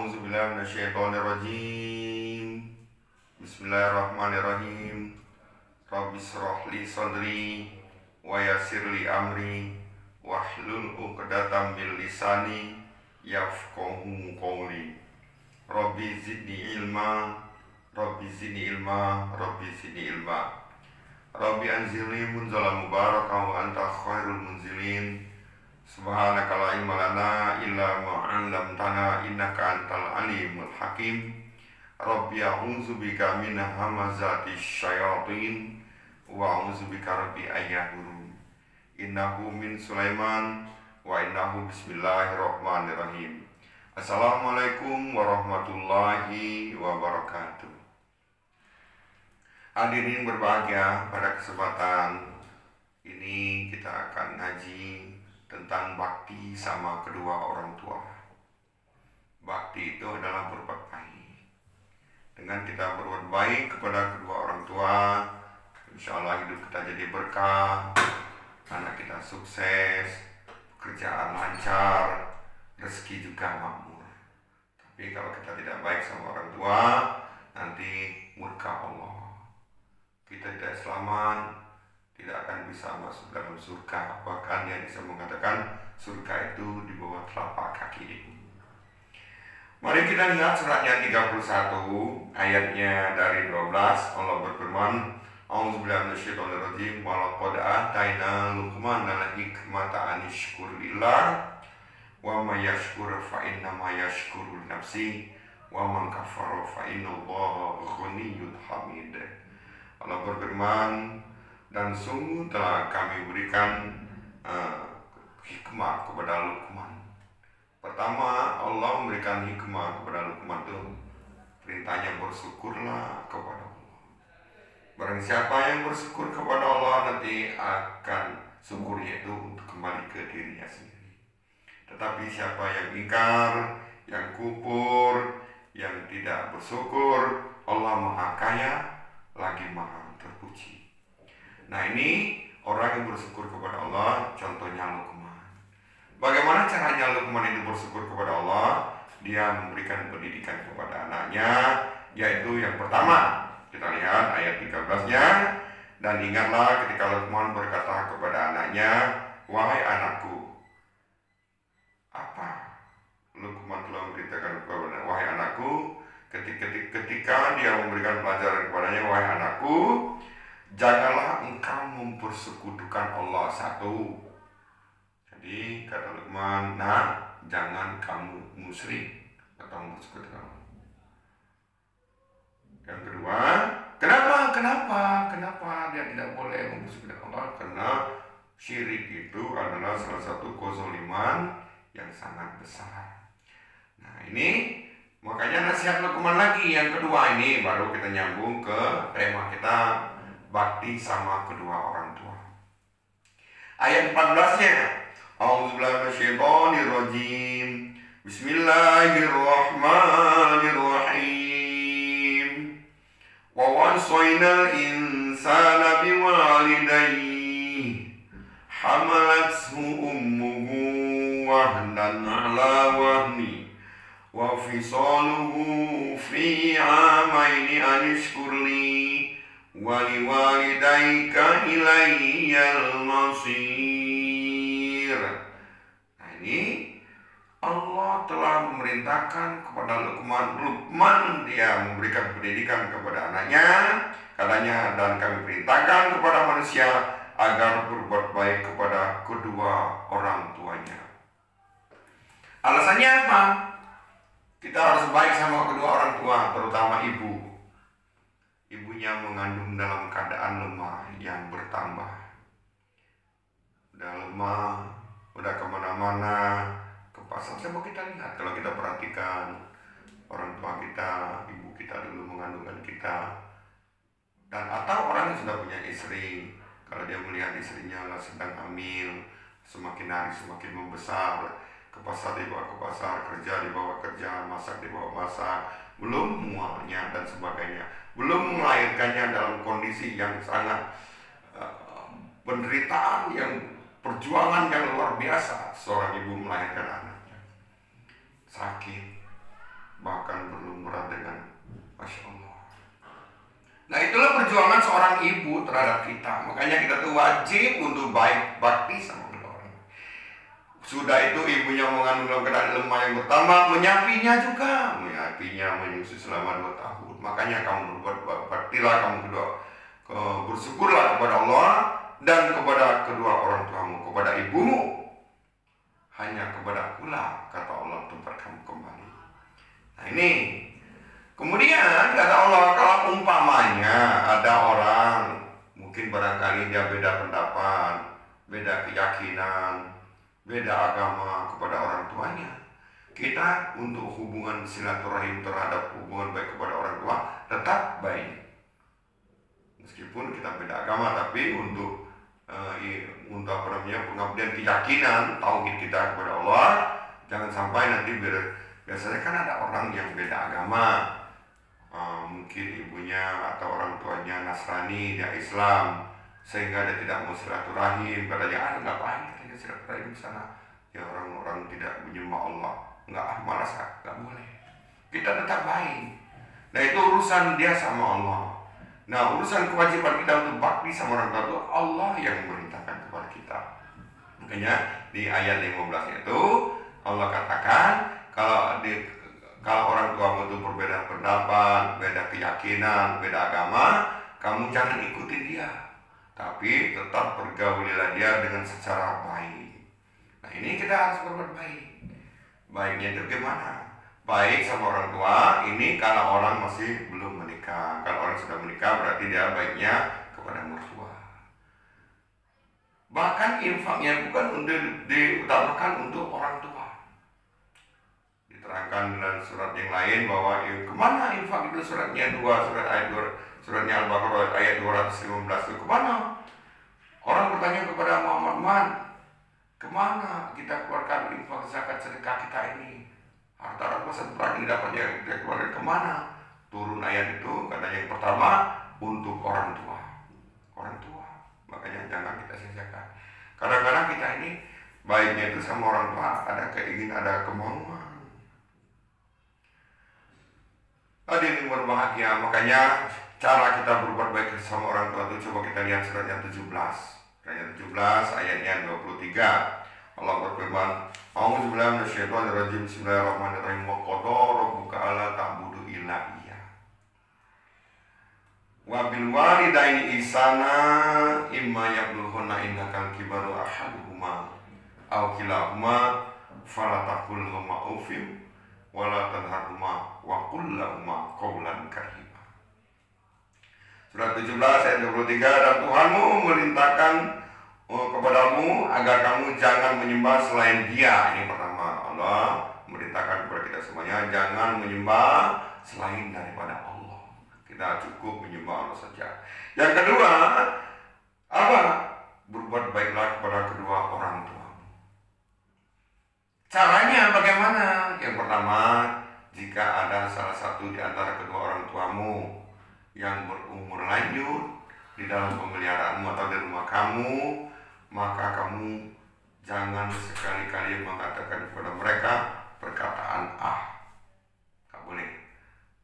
A'udzubillahi minasyaitonirrajim. Bismillahirrahmanirrahim. Rabbi shrah li sadri wa yassir li amri wahlul 'uqdatam min lisani yafqahu qawli. Rabbi zidni ilma, Rabbi zidni ilma, Rabbi zidni ilma. Rabbi anzilni munzalan mubarakan wa anta khairul munzilin. Subhanaka la ilma lana illa ma 'allamtana innaka antal alimul hakim. Rabbi a'udzubika min hamazati syayatin wa a'udzubika rabbi ayyahdurun. Innahu min Sulaiman wa innahu bismillahirrahmanirrahim. Assalamualaikum warahmatullahi wabarakatuh. Hadirin berbahagia, pada kesempatan ini kita akan ngaji tentang bakti sama kedua orang tua. Bakti itu adalah berbuat baik. Dengan kita berbuat baik kepada kedua orang tua, insya Allah hidup kita jadi berkah, anak kita sukses, pekerjaan lancar, rezeki juga makmur. Tapi kalau kita tidak baik sama orang tua, nanti murka Allah. Kita tidak selamat, tidak akan bisa masuk dalam surga. Bahkan yang bisa mengatakan surga itu di bawah telapak kaki ibu. Mari kita lihat suratnya 31, ayatnya dari 12. Allah berfirman, A'udzubillahi minasyaitonirrajim. Walaqad ataina Luqmanal hikmata an yashkur lillah wa may yashkur fa innama yashkuru li nafsi wa man kafara fa innallaha ghaniyyun hamid. Allah berfirman, dan sungguh telah kami berikan hikmah kepada Luqman. Pertama, Allah memberikan hikmah kepada Luqman itu perintahnya bersyukurlah kepada Allah. Barang siapa yang bersyukur kepada Allah, nanti akan syukurnya itu untuk kembali ke dirinya sendiri. Tetapi siapa yang ingkar, yang kufur, yang tidak bersyukur, Allah Maha Kaya lagi Maha Terpuji. Nah, ini orang yang bersyukur kepada Allah, contohnya Luqman. Bagaimana caranya Luqman itu bersyukur kepada Allah? Dia memberikan pendidikan kepada anaknya, yaitu yang pertama, kita lihat ayat 13-nya. Dan ingatlah ketika Luqman berkata kepada anaknya, wahai anakku. Apa? Luqman telah memberitakan kepada wahai anakku, ketika dia memberikan pelajaran kepadanya, wahai anakku, janganlah engkau mempersekutukan Allah satu. Jadi kata Luqman, nah, jangan kamu musyrik atau mempersekutukan Allah. Yang kedua, kenapa dia tidak boleh mempersekutukan Allah? Karena syirik itu adalah salah satu kezaliman yang sangat besar. Nah, ini makanya nasihat Luqman lagi. Yang kedua ini baru kita nyambung ke tema kita, bakti sama kedua orang tua. Ayat 14-nya, A'udzubillahi minasyaitonirrajim. Bismillahirrahmanirrahim. Wa wasainal insana biwalidayhi hamalathu ummuhu wahnan 'ala wahni wa fisaluhu fi 'amaini an ishkurli waliwalidayka ilayyal masir. Nah, ini Allah telah memerintahkan kepada Luqman, dia memberikan pendidikan kepada anaknya. Katanya, dan kami perintahkan kepada manusia agar berbuat baik kepada kedua orang tuanya. Alasannya apa? Kita harus baik sama kedua orang tua, terutama ibu. Ibunya mengandung dalam keadaan lemah yang bertambah. Udah lemah, udah kemana-mana, ke pasar. Coba kita lihat, kalau kita perhatikan orang tua kita, ibu kita dulu mengandungkan kita, dan atau orang yang sudah punya istri, kalau dia melihat istrinya sedang hamil, semakin hari semakin membesar, ke pasar dibawa ke pasar, kerja dibawa kerja, masak dibawa masak, belum mualnya dan sebagainya, belum melahirkannya dalam kondisi yang sangat penderitaan, yang perjuangan yang luar biasa. Seorang ibu melahirkan anaknya sakit, bahkan berlumuran dengan Masya Allah. Nah itulah perjuangan seorang ibu terhadap kita. Makanya kita tuh wajib untuk baik bakti sama orang. Sudah itu ibunya mengandung dalam keadaan lemah yang pertama, menyapinya juga, menyusui selama 2 tahun. Makanya kamu berbuat baktilah kamu kedua, bersyukurlah kepada Allah dan kepada kedua orang tuamu, kepada ibumu. Hanya kepada akulah, kata Allah, tempat kamu kembali. Nah ini. Kemudian kata Allah, kalau umpamanya ada orang mungkin barangkali dia beda pendapat, beda keyakinan, beda agama kepada orang tuanya, kita untuk hubungan silaturahim terhadap hubungan baik kepada orang tua tetap baik. Meskipun kita beda agama, tapi untuk pengabdian keyakinan tauhid kita kepada Allah, jangan sampai nanti biasanya kan ada orang yang beda agama. Mungkin ibunya atau orang tuanya Nasrani, dia Islam, sehingga dia tidak mau silaturahim. Katanya ngapain katanya silaturahim di sana, ya orang-orang tidak menyembah Allah. Malas, nggak boleh. Kita tetap baik. Nah itu urusan dia sama Allah. Nah urusan kewajiban kita untuk bakti sama orang tua itu Allah yang memerintahkan kepada kita. Makanya di ayat 15 itu Allah katakan, kalau orang tuamu itu berbeda pendapat, beda keyakinan, beda agama, kamu jangan ikuti dia, tapi tetap pergaulilah dia dengan secara baik. Nah ini kita harus berbuat baik. Baiknya itu gimana? Baik sama orang tua, ini kalau orang masih belum menikah. Kalau orang sudah menikah berarti dia baiknya kepada mertua. Bahkan infaknya bukan diutamakan untuk orang tua. Terangkan dalam surat yang lain bahwa kemana infak itu suratnya suratnya Al-Baqarah ayat 215 itu kemana? Orang bertanya kepada Muhammad, kemana kita keluarkan infak zakat sedekah kita ini? Harta rampasan berani dapatnya kita keluarkan kemana? Turun ayat itu katanya yang pertama untuk orang tua. Makanya jangan kita sia-siakan. Kadang-kadang kita ini baiknya itu sama orang tua ada keinginan, ada kemauan. Hadirin berbahagia, makanya cara kita berbuat baik sama orang tua itu coba kita lihat suratnya 17. Suratnya 17 ayatnya 23. Allah berfirman, A'udzubillahi minasyaitonirrajim. Bismillahirrahmanirrahim. Wa qada rabbuka alla ta'budu illa iyyah. Wa bil walidaini ihsana imma yablughanna indakal kibaru ahaduhuma aw kilahuma fala taqul lahumā uffin wala tanharhuma wa qul lahumā qawlan karīmā. Surat 17 ayat 23, dan Tuhanmu memerintahkan kepadamu agar kamu jangan menyembah selain Dia. Ini pertama, Allah memerintahkan kepada kita semuanya jangan menyembah selain daripada Allah. Kita cukup menyembah Allah saja. Yang kedua, apa? Berbuat baiklah kepada kedua orang tua. Caranya bagaimana? Yang pertama, jika ada salah satu di antara kedua orang tuamu yang berumur lanjut di dalam pemeliharaanmu atau di rumah kamu, maka kamu jangan sekali-kali mengatakan kepada mereka perkataan gak boleh.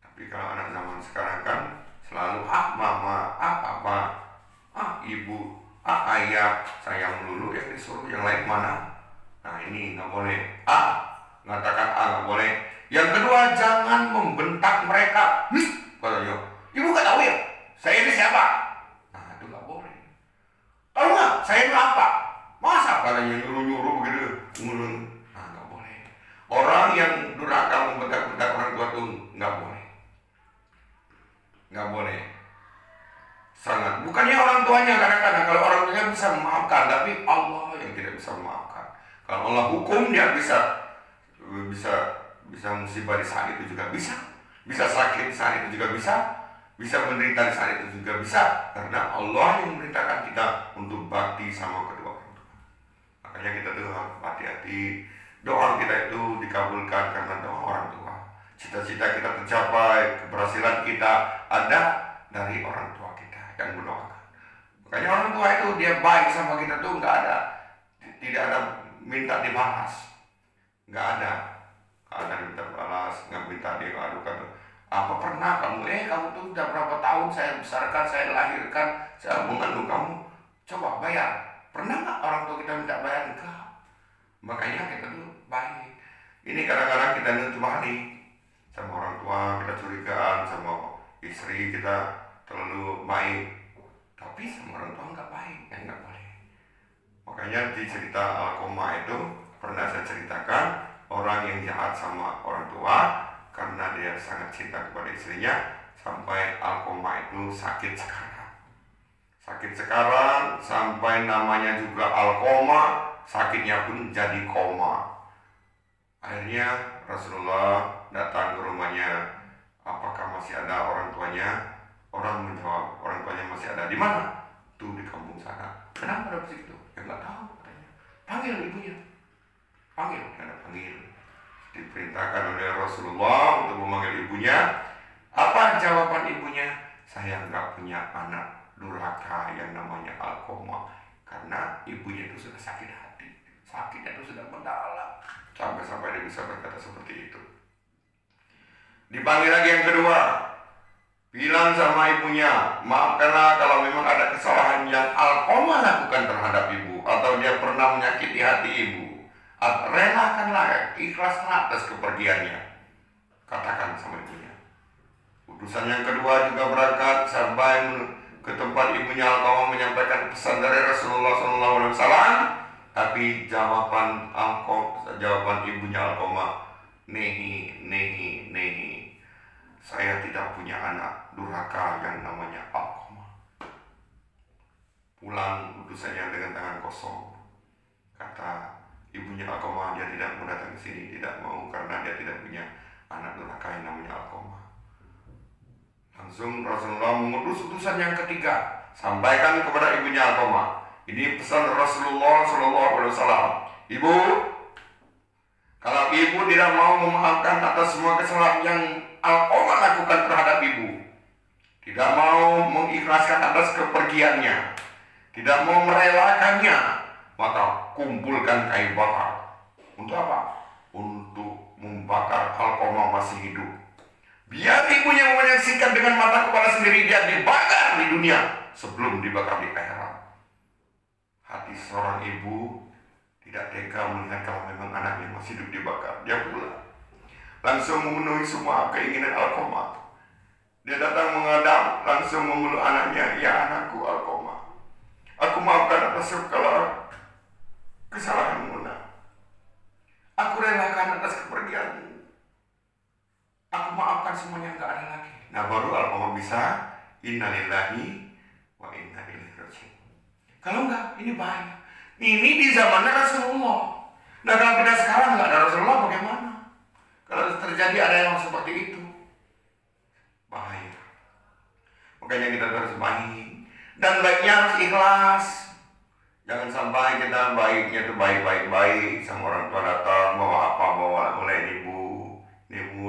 Tapi kalau anak zaman sekarang kan selalu mama, apa, ibu, ayah, sayang melulu, yang disuruh yang lain mana? Nah ini nggak boleh. Mengatakan nggak boleh. Yang kedua, jangan membentak mereka. Katanya, ibu nggak tahu ya, saya ini siapa? Nah itu nggak boleh. Tahu nggak, saya ini apa? Masa katanya nyuruh-nyuruh begitu? Nah nggak boleh. Orang yang durhaka membentak-bentak orang tua itu nggak boleh. Nggak boleh. Sangat. Bukannya orang tuanya kadang-kadang, kalau orang tuanya bisa memaafkan, tapi Allah yang tidak bisa memaafkan. Kalau Allah hukum, dia bisa musibah di saat itu juga bisa sakit di saat itu juga bisa menderita di saat itu juga bisa, karena Allah yang memerintahkan kita untuk bakti sama kedua orang tua. Makanya kita tuh hati-hati, doa kita itu dikabulkan karena doa orang tua. Cita-cita kita tercapai, keberhasilan kita ada dari orang tua kita yang mendoakan. Makanya orang tua itu dia baik sama kita tuh tidak ada minta dibalas, nggak ada. dan minta balas, nggak minta diadukan. Apa pernah kamu, kamu tuh udah berapa tahun saya besarkan, saya lahirkan, saya mengandung kamu, coba bayar. Pernah nggak orang tua kita minta bayar? Enggak. Makanya kita tuh baik. Ini kadang-kadang kita nutup balik sama orang tua, kita curigaan sama istri kita terlalu baik, tapi sama orang tua nggak baik, nggak boleh. Makanya di cerita Alqamah itu pernah saya ceritakan orang yang jahat sama orang tua karena dia sangat cinta kepada istrinya sampai Alqamah itu sakit sekarang sampai namanya juga Alqamah, sakitnya pun jadi koma. Akhirnya Rasulullah datang ke rumahnya, apakah masih ada orang tuanya? Orang menjawab, orang tuanya masih ada. Di mana? Tuh di kampung sana. Kenapa ada situ? Ya nggak tahu katanya. Panggil ibunya. Panggil. Diperintahkan oleh Rasulullah untuk memanggil ibunya. Apa jawaban ibunya? Saya nggak punya anak durhaka yang namanya Alqamah, karena ibunya itu sudah sakit hati. Sakitnya itu sudah mendalam sampai dia bisa berkata seperti itu. Dipanggil lagi yang kedua, bilang sama ibunya, maafkanlah kalau memang ada kesalahan yang Alqamah lakukan terhadap ibu, atau dia pernah menyakiti hati ibu. Relakanlah, ikhlaslah atas kepergiannya. Katakan sama ibunya. Utusan yang kedua juga berangkat sampai ke tempat ibunya Alqamah menyampaikan pesan dari Rasulullah SAW. Tapi jawaban ibunya Alqamah, nehi. Saya tidak punya anak durhaka yang namanya Alqamah. Pulang utusannya dengan tangan kosong. Kata ibunya Alqamah, dia tidak mau datang ke sini, tidak mau karena dia tidak punya anak durhaka yang namanya Alqamah. Langsung Rasulullah mengutus utusan yang ketiga, sampaikan kepada ibunya Alqamah. Ini pesan Rasulullah SAW. Ibu, kalau ibu tidak mau memaafkan atas semua kesalahan yang Alqamah lakukan terhadap ibu, tidak mau mengikhlaskan atas kepergiannya, tidak mau merelakannya, maka kumpulkan kayu bakar. Untuk apa? Untuk membakar Alqamah masih hidup. Biar ibunya menyaksikan dengan mata kepala sendiri dia dibakar di dunia sebelum dibakar di akhirat. Hati seorang ibu tidak tega melihat kalau memang anaknya masih hidup dibakar. Dia pulang, langsung memenuhi semua keinginan Alqamah. Dia datang menghadap, langsung memeluk anaknya. Ya anakku Alqamah, aku maafkan atas segala kesalahanmu. Aku relakan atas kepergianmu. Aku maafkan semuanya, nggak ada lagi. Nah baru Alqamah bisa innalillahi wa inna ilaihi raji'un. Kalau enggak, ini bahaya. Ini di zamannya Rasulullah. Nah kalau kita sekarang nggak ada Rasulullah, bagaimana? Kalau terjadi ada yang seperti itu, bahaya. Makanya kita harus baik, dan baiknya harus ikhlas. Jangan sampai kita baiknya tuh baik sama orang tua datang bawa apa, bawa oleh ibu,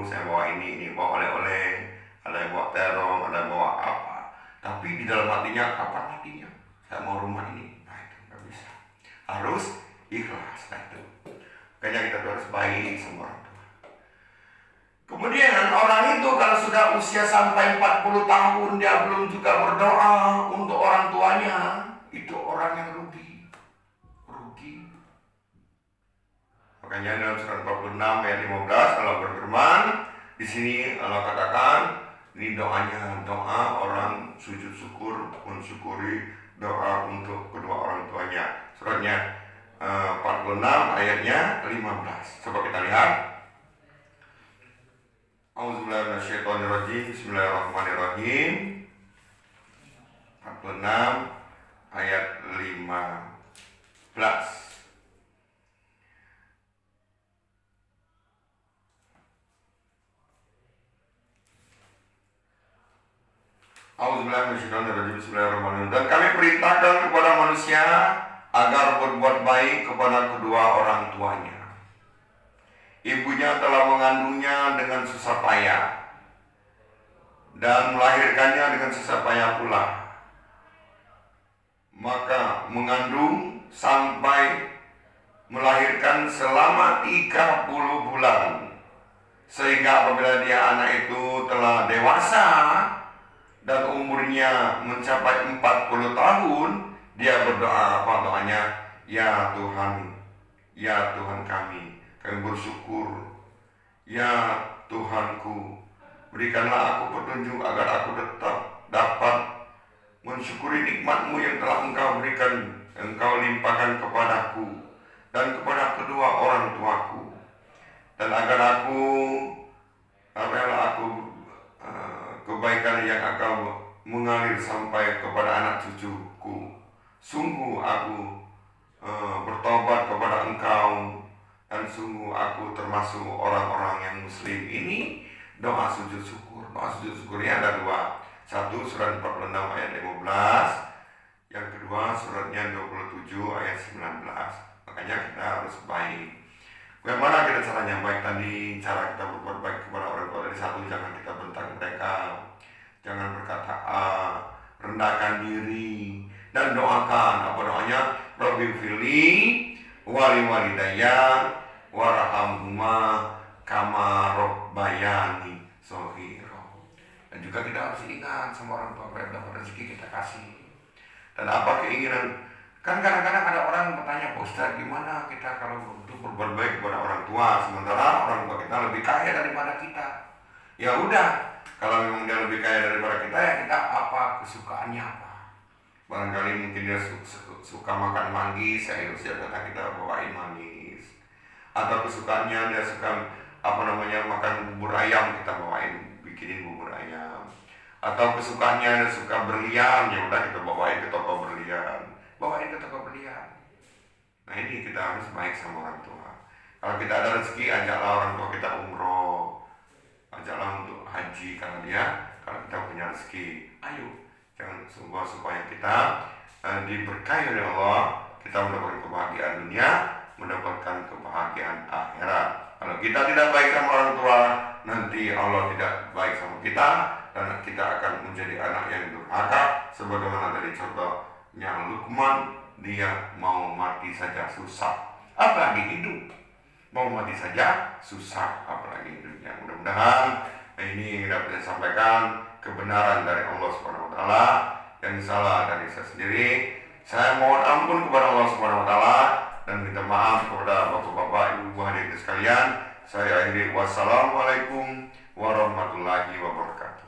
saya bawa ini bawa oleh-oleh, ada yang bawa terong, ada yang bawa apa. Tapi di dalam hatinya, kapan hatinya? Saya mau rumah ini. Nah itu nggak bisa. Harus ikhlas. Nah itu. Makanya kita harus baik sama orang tua. Kemudian orang itu kalau sudah usia sampai 40 tahun dia belum juga berdoa untuk orang tuanya, itu orang yang rugi. Makanya dalam surat 46 ayat 15 Allah berfirman, di sini Allah katakan, ini doa orang sujud syukur, mensyukuri doa untuk kedua orang tuanya. Suratnya 46 ayatnya 15. Coba kita lihat. Auzubillahi Bismillahirrahmanirrahim. 46 ayat 15. Bismillahirrahmanirrahim. Dan kami perintahkan kepada manusia agar berbuat baik kepada kedua orang tuanya. Ibunya telah mengandungnya dengan susah payah dan melahirkannya dengan susah payah pula. Maka mengandung sampai melahirkan selama 30 bulan. Sehingga apabila dia anak itu telah dewasa dan umurnya mencapai 40 tahun, dia berdoa, apa doanya? Ya Tuhan, ya Tuhan kami bersyukur. Ya Tuhanku, berikanlah aku petunjuk agar aku tetap dapat mensyukuri nikmat-Mu yang telah Engkau berikan, Engkau limpahkan kepadaku dan kepada kedua orang tuaku, dan agar aku rela kebaikan yang akan mengalir sampai kepada anak cucuku. Sungguh aku bertobat kepada Engkau, dan sungguh aku termasuk orang-orang yang muslim. Ini doa sujud syukur. Doa sujud syukurnya ada dua. Satu surat 46 ayat 15, yang kedua suratnya 27 ayat 19. Makanya kita harus baik. Bagaimana kita caranya baik tadi? Cara kita berbuat baik kepada orang tua. Dari satu, jangan kita bentak mereka, jangan berkata rendahkan diri, dan doakan. Apa doanya? Rabbi fili wali walidayya warhamhuma kama rabbayani shaghira. Dan juga kita harus ingat sama orang tua, berapa rezeki kita kasih dan apa keinginan. Kan kadang-kadang ada orang bertanya, Pak Ustaz, gimana kita kalau untuk berbuat baik kepada orang tua sementara orang tua kita lebih kaya daripada kita? Ya udah, kalau memang dia lebih kaya daripada kita, ya kita apa kesukaannya apa? Barangkali mungkin dia suka makan manggis, ya kita bawain manggis. Atau kesukaannya dia suka makan bubur ayam, kita bawain, bikinin bubur ayam. Atau kesukaannya dia suka berlian, ya udah kita bawain ke toko berlian. Bawain ke toko berlian. Nah ini kita harus baik sama orang tua. Kalau kita ada rezeki, ajaklah orang tua kita umroh, ajaklah untuk haji kalau kita punya rezeki. Ayo, jangan supaya kita diberkahi oleh Allah, kita mendapatkan kebahagiaan dunia, mendapatkan kebahagiaan akhirat. Kalau kita tidak baik sama orang tua, nanti Allah tidak baik sama kita, dan kita akan menjadi anak yang durhaka. Sebagaimana tadi contohnya Luqman, dia mau mati saja susah, apalagi hidup. Mau mati saja susah, apalagi hidupnya. Mudah-mudahan ini dapat saya sampaikan kebenaran dari Allah Subhanahu wa taala, yang salah dari saya sendiri. Saya mohon ampun kepada Allah Subhanahu wa taala dan minta maaf kepada bapak-bapak, ibu-ibu hadirin sekalian. Saya akhiri, wassalamualaikum warahmatullahi wabarakatuh.